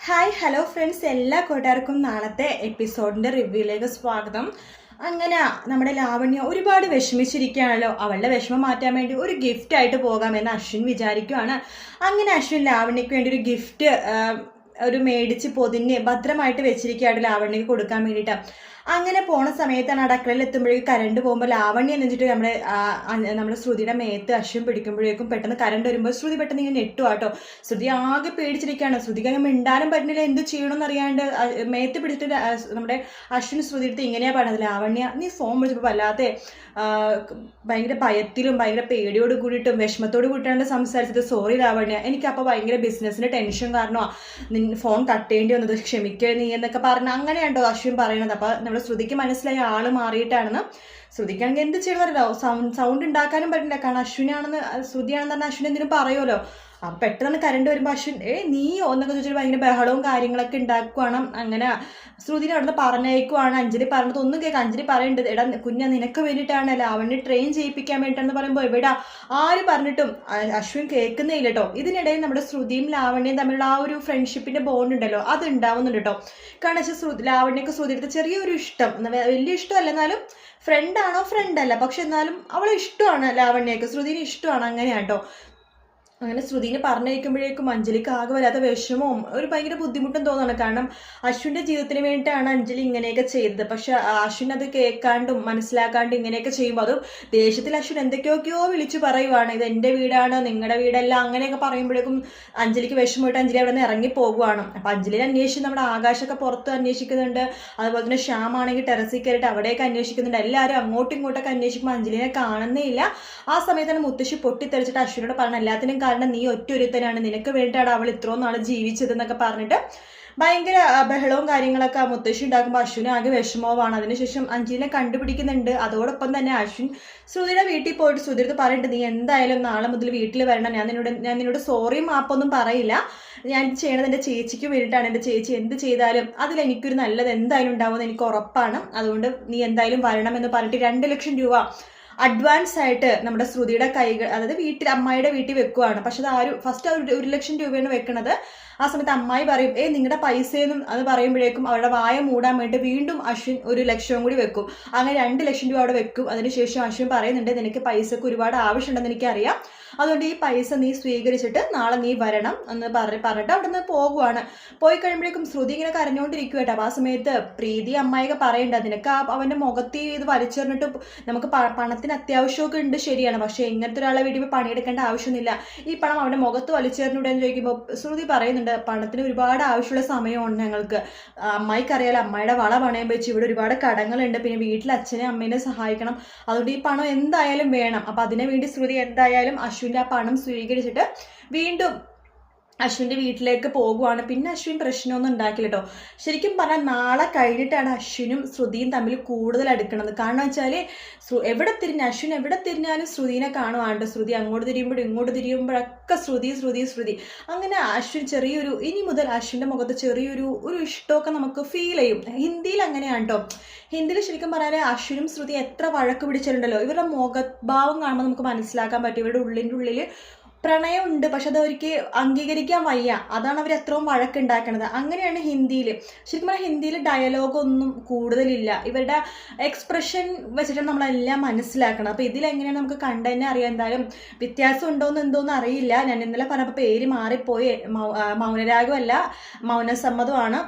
Hi hello friends, എല്ലാ കൂട്ടുകാർക്കും നാളത്തെ എപ്പിസോഡിന്റെ റിവ്യൂയിലേക്ക് സ്വാഗതം. അങ്ങനെ നമ്മുടെ ലാവണ്യ ഒരുപാട് വിഷമിച്ചിരിക്കുകയാണല്ലോ. അവളുടെ വിഷമം മാറ്റാൻ വേണ്ടി ഒരു ഗിഫ്റ്റ് ആയിട്ട് പോകാമെന്ന് അശ്വിൻ വിചാരിക്കുകയാണ്. അങ്ങനെ അശ്വിൻ ലാവണ്യക്ക് വേണ്ടി ഒരു ഗിഫ്റ്റ് ഒരു മേടിച്ച് പൊതിഞ്ഞ് ഭദ്രമായിട്ട് വെച്ചിരിക്കുകയാണ് ലാവണ്യക്ക് കൊടുക്കാൻ വേണ്ടിയിട്ട്. അങ്ങനെ പോണ സമയത്താണ് അടുക്കളയിൽ എത്തുമ്പോഴേക്കും കരണ്ട് പോകുമ്പോൾ ലാവണ്യ എന്നിട്ട് നമ്മുടെ ശ്രുതിയുടെ മേത്ത് അശ്വിൻ പിടിക്കുമ്പോഴേക്കും പെട്ടെന്ന് കരണ്ട് വരുമ്പോൾ ശ്രുതി പെട്ടെന്ന് ഇങ്ങനെ നെട്ടുവാട്ടോ. ശ്രുതി ആകെ പേടിച്ചിരിക്കുകയാണ്. ശ്രുതിക്ക് അങ്ങനെ മിണ്ടാനും പറ്റുന്നില്ല, എന്ത് ചെയ്യണമെന്ന് അറിയാണ്ട് മേത്ത് പിടിച്ചിട്ട് നമ്മുടെ അശ്വിൻ ശ്രുതി എടുത്ത് ഇങ്ങനെയാ പറഞ്ഞത്, ലാവണ്യ നീ ഫോൺ വിളിച്ചപ്പോൾ വല്ലാതെ ഭയങ്കര ഭയത്തിലും ഭയങ്കര പേടിയോട് കൂടിയിട്ടും വിഷമത്തോട് കൂടിയിട്ടാണ് സംസാരിച്ചത്. സോറി ലാവണ്യ, എനിക്കപ്പോൾ ഭയങ്കര ബിസിനസ്സിന്റെ ടെൻഷൻ കാരണമാണ് ഫോൺ കട്ട് ചെയ്യേണ്ടി വന്നത്, ക്ഷമിക്കുക നീ എന്നൊക്കെ പറഞ്ഞ് അങ്ങനെയാണ്ടോ അശ്വിൻ പറയണത്. അപ്പൊ നമ്മുടെ ശ്രുതിക്ക് മനസ്സിലായി ആള് മാറിയിട്ടാണെന്ന്. ശ്രുതിക്കാണെങ്കിൽ എന്ത് ചെയ്യണമല്ലോ, സൗണ്ട് ഉണ്ടാക്കാനും പറ്റില്ല, കാരണം ശ്രുതിയാണെന്ന് പറഞ്ഞാൽ അശ്വിൻ എന്തിനും പറയുമല്ലോ. അപ്പം പെട്ടെന്ന് കരണ്ട് വരുമ്പോൾ അശ്വിൻ നീയോ എന്നൊക്കെ ചോദിച്ചിട്ട് ഭയങ്കര ബഹളവും കാര്യങ്ങളൊക്കെ ഉണ്ടാക്കുവാണ്. അങ്ങനെ ശ്രുതിനെ അവിടുന്ന് പറഞ്ഞയക്കുവാണ്. അഞ്ജലി പറഞ്ഞത് ഒന്നും കേൾക്കാം. അഞ്ജലി പറയേണ്ടത്, എടാ കുഞ്ഞ നിനക്ക് വേണ്ടിയിട്ടാണ് ലാവണ്യ ട്രെയിൻ ചെയ്യിപ്പിക്കാൻ വേണ്ടിയിട്ടാണെന്ന് പറയുമ്പോൾ എവിടാ ആര് പറഞ്ഞിട്ടും അശ്വിൻ കേൾക്കുന്നേ ഇല്ല കേട്ടോ. ഇതിനിടയിൽ നമ്മുടെ ശ്രുതിയും ലാവണ്യയും തമ്മിലുള്ള ആ ഒരു ഫ്രണ്ട്ഷിപ്പിന്റെ ബോണ്ട് ഉണ്ടല്ലോ, അത് ഉണ്ടാവുന്നുണ്ട് കേട്ടോ. കാരണം വെച്ചാൽ ലാവണ്യക്ക് ശ്രുതി എടുത്ത് ചെറിയൊരു ഇഷ്ടം, വലിയ ഇഷ്ടമല്ല എന്നാലും ഫ്രണ്ടാണോ ഫ്രണ്ട് അല്ല, പക്ഷെ എന്നാലും അവളെ ഇഷ്ടമാണ് ലാവണ്യക്ക്, ശ്രുതിനെ ഇഷ്ടമാണ്. അങ്ങനെയാട്ടോ. അങ്ങനെ ശ്രുതിനെ പറഞ്ഞയക്കുമ്പോഴേക്കും അഞ്ജലിക്ക് ആകെ വല്ലാത്ത വിഷമവും ഒരു ഭയങ്കര ബുദ്ധിമുട്ടും തോന്നുന്നു. കാരണം അശ്വിൻ്റെ ജീവിതത്തിന് വേണ്ടിയിട്ടാണ് അഞ്ജലി ഇങ്ങനെയൊക്കെ ചെയ്തത്. പക്ഷെ അശ്വിൻ അത് കേൾക്കാണ്ടും മനസ്സിലാക്കാണ്ടും ഇങ്ങനെയൊക്കെ ചെയ്യുമ്പോൾ അതും ദേഷ്യത്തിൽ അശ്വിൻ എന്തൊക്കെയൊക്കെയോ വിളിച്ചു പറയുവാണ്, ഇത് എൻ്റെ വീടാണ് നിങ്ങളുടെ വീടല്ല അങ്ങനെയൊക്കെ പറയുമ്പോഴേക്കും അഞ്ജലിക്ക് വിഷമമായിട്ട് അഞ്ജലി അവിടെ നിന്ന് ഇറങ്ങി പോകുവാണ്. അപ്പം അഞ്ജലിനെ അന്വേഷിച്ച് നമ്മുടെ ആകാശമൊക്കെ പുറത്ത് അന്വേഷിക്കുന്നുണ്ട്, അതുപോലെ തന്നെ ശ്യാം ആണെങ്കിൽ ടെറസിൽ കയറിയിട്ട് അവിടെയൊക്കെ അന്വേഷിക്കുന്നുണ്ട്. എല്ലാവരും അങ്ങോട്ടും ഇങ്ങോട്ടൊക്കെ അന്വേഷിക്കുമ്പോൾ അഞ്ജലിനെ കാണുന്നേ ഇല്ല. ആ സമയത്താണ് മുത്തശ്ശി പൊട്ടിത്തെറിച്ചിട്ട് അശ്വിനോട് പറഞ്ഞ എല്ലാത്തിനും കാരണം നീ ഒറ്റൊരുത്തനാണ്, നിനക്ക് വേണ്ടിയിട്ടാണ് അവൾ ഇത്രയും നാൾ ജീവിച്ചതെന്നൊക്കെ പറഞ്ഞിട്ട് ഭയങ്കര ബഹളവും കാര്യങ്ങളൊക്കെ മുത്തശ്ശി ഉണ്ടാക്കുമ്പോൾ അശ്വിന് ആകെ വിഷമവുമാണ്. അതിനുശേഷം അഞ്ജലിനെ കണ്ടുപിടിക്കുന്നുണ്ട്. അതോടൊപ്പം തന്നെ അശ്വിൻ ശ്രുതിയുടെ വീട്ടിൽ പോയിട്ട് ശ്രുതിയുടെ പറയുന്നുണ്ട്, നീ എന്തായാലും നാളെ മുതൽ വീട്ടിൽ വരണം, ഞാൻ നിന്നോട് സോറി മാപ്പൊന്നും പറയില്ല, ഞാൻ ചെയ്യണത് എൻ്റെ ചേച്ചിക്ക് വേണ്ടിയിട്ടാണ്, എൻ്റെ ചേച്ചി എന്ത് ചെയ്താലും അതിൽ എനിക്കൊരു നല്ലത് എന്തായാലും ഉണ്ടാവുമെന്ന് എനിക്ക് ഉറപ്പാണ്, അതുകൊണ്ട് നീ എന്തായാലും വരണം എന്ന് പറഞ്ഞിട്ട് 2 ലക്ഷം രൂപ അഡ്വാൻസ് ആയിട്ട് നമ്മുടെ ശ്രുതിയുടെ കൈകൾ, അതായത് അമ്മായിയുടെ വീട്ടിൽ വെക്കുവാണ്. പക്ഷെ അത് ഫസ്റ്റ് 1 ലക്ഷം രൂപയാണ് വെക്കണത്. ആ സമയത്ത് അമ്മായി പറയും നിങ്ങളുടെ പൈസയെന്നും അത് പറയുമ്പോഴേക്കും അവരുടെ വായ മൂടാൻ വേണ്ടി വീണ്ടും അശ്വിൻ 1 ലക്ഷവും കൂടി വെക്കും. അങ്ങനെ 2 ലക്ഷം രൂപ അവിടെ വെക്കും. അതിനുശേഷം അശ്വിൻ പറയുന്നുണ്ട്, നിനക്ക് പൈസക്ക് ഒരുപാട് ആവശ്യമുണ്ടെന്ന് എനിക്കറിയാം, അതുകൊണ്ട് ഈ പൈസ നീ സ്വീകരിച്ചിട്ട് നാളെ നീ വരണം എന്ന് പറഞ്ഞിട്ട് അവിടെ നിന്ന് പോകുവാണ്. പോയി കഴിയുമ്പോഴേക്കും ശ്രുതി ഇങ്ങനെ കരഞ്ഞുകൊണ്ടിരിക്കുവാട്ടോ. അപ്പോൾ ആ സമയത്ത് പ്രീതി അമ്മായിയൊക്കെ പറയണ്ട, നിനക്ക് അവൻ്റെ മുഖത്ത് ഇത് വലിച്ചെറിഞ്ഞിട്ട് നമുക്ക് പണത്തിന് അത്യാവശ്യമൊക്കെ ഉണ്ട് ശരിയാണ്, പക്ഷേ ഇങ്ങനത്തെ ഒരാളെ വീട്ടിൽ പണിയെടുക്കേണ്ട ആവശ്യമൊന്നുമില്ല, ഈ പണം അവൻ്റെ മുഖത്ത് വലിച്ചെറിഞ്ഞൂടെന്ന് ചോദിക്കുമ്പോൾ ശ്രുതി പറയുന്നുണ്ട്, പണത്തിന് ഒരുപാട് ആവശ്യമുള്ള സമയമാണ് ഞങ്ങൾക്ക്, അമ്മായിക്കറിയാലോ അമ്മായിയുടെ വള പണയം വെച്ച് ഇവിടെ ഒരുപാട് കടങ്ങളുണ്ട്, പിന്നെ വീട്ടിൽ അച്ഛനെ അമ്മേനെ സഹായിക്കണം, അതുകൊണ്ട് ഈ പണം എന്തായാലും വേണം. അപ്പം അതിനു വേണ്ടി ശ്രുതി എന്തായാലും അശ്വിൻ്റെ ആ പണം സ്വീകരിച്ചിട്ട് വീണ്ടും അശ്വിൻ്റെ വീട്ടിലേക്ക് പോകുവാണ്. പിന്നെ അശ്വിൻ പ്രശ്നമൊന്നും ഉണ്ടാക്കില്ല കേട്ടോ. ശരിക്കും പറഞ്ഞാൽ നാളെ കഴിഞ്ഞിട്ടാണ് അശ്വിനും ശ്രുതിയും തമ്മിൽ കൂടുതൽ അടുക്കണത്. കാരണം വെച്ചാൽ അശ്വിൻ എവിടെ തിരിഞ്ഞാലും ശ്രുതിനെ കാണുവാണ്ട്, ശ്രുതി അങ്ങോട്ട് തിരിയുമ്പോഴും ഇങ്ങോട്ട് തിരിയുമ്പോഴൊക്കെ ശ്രുതി. അങ്ങനെ അശ്വിൻ ഇനി മുതൽ അശ്വിൻ്റെ മുഖത്ത് ചെറിയൊരു ഇഷ്ടമൊക്കെ നമുക്ക് ഫീൽ ചെയ്യും. ഹിന്ദിയിൽ അങ്ങനെയാണ് കേട്ടോ. ഹിന്ദിയിൽ ശരിക്കും പറഞ്ഞാൽ അശ്വിനും ശ്രുതി എത്ര വഴക്ക് പിടിച്ചിട്ടുണ്ടല്ലോ, ഇവരുടെ മുഖഭാവം കാണുമ്പോൾ നമുക്ക് മനസ്സിലാക്കാൻ പറ്റും ഇവരുടെ ഉള്ളിൽ പ്രണയമുണ്ട്, പക്ഷെ അത് അവർക്ക് അംഗീകരിക്കാൻ വയ്യ, അതാണ് അവർ എത്രയും വഴക്കുണ്ടാക്കണത്. അങ്ങനെയാണ് ഹിന്ദിയിൽ. ശരിക്കും പറഞ്ഞാൽ ഹിന്ദിയിൽ ഡയലോഗൊന്നും കൂടുതലില്ല, ഇവരുടെ എക്സ്പ്രഷൻ വെച്ചിട്ടാണ് നമ്മളെല്ലാം മനസ്സിലാക്കണം. അപ്പോൾ ഇതിലെങ്ങനെയാണ് നമുക്ക് കണ്ടു തന്നെ അറിയാം. എന്തായാലും വ്യത്യാസം ഉണ്ടോയെന്ന് എന്തോന്നും അറിയില്ല. ഞാൻ ഇന്നലെ പറഞ്ഞപ്പോൾ പേര് മാറിപ്പോയി, മൗനരാഗമല്ല മൗനസമ്മതമാണ്.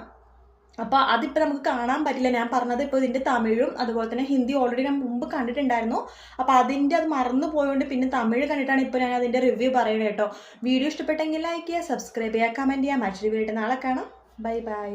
അപ്പോൾ അതിപ്പോൾ നമുക്ക് കാണാൻ പറ്റില്ല. ഞാൻ പറഞ്ഞത് ഇപ്പോൾ ഇതിൻ്റെ തമിഴും അതുപോലെ തന്നെ ഹിന്ദി ഓൾറെഡി ഞാൻ മുമ്പ് കണ്ടിട്ടുണ്ടായിരുന്നു. അപ്പോൾ അത് മറന്നു പോയതുകൊണ്ട് പിന്നെ തമിഴ് കണ്ടിട്ടാണ് ഇപ്പോൾ ഞാൻ അതിൻ്റെ റിവ്യൂ പറയുന്നത് കേട്ടോ. വീഡിയോ ഇഷ്ടപ്പെട്ടെങ്കിൽ ലൈക്ക് ചെയ്യുക, സബ്സ്ക്രൈബ് ചെയ്യുക, കമൻറ്റ് ചെയ്യുക. മറ്റൊരു വീഡിയോ നാളെ കാണാം. Bye bye.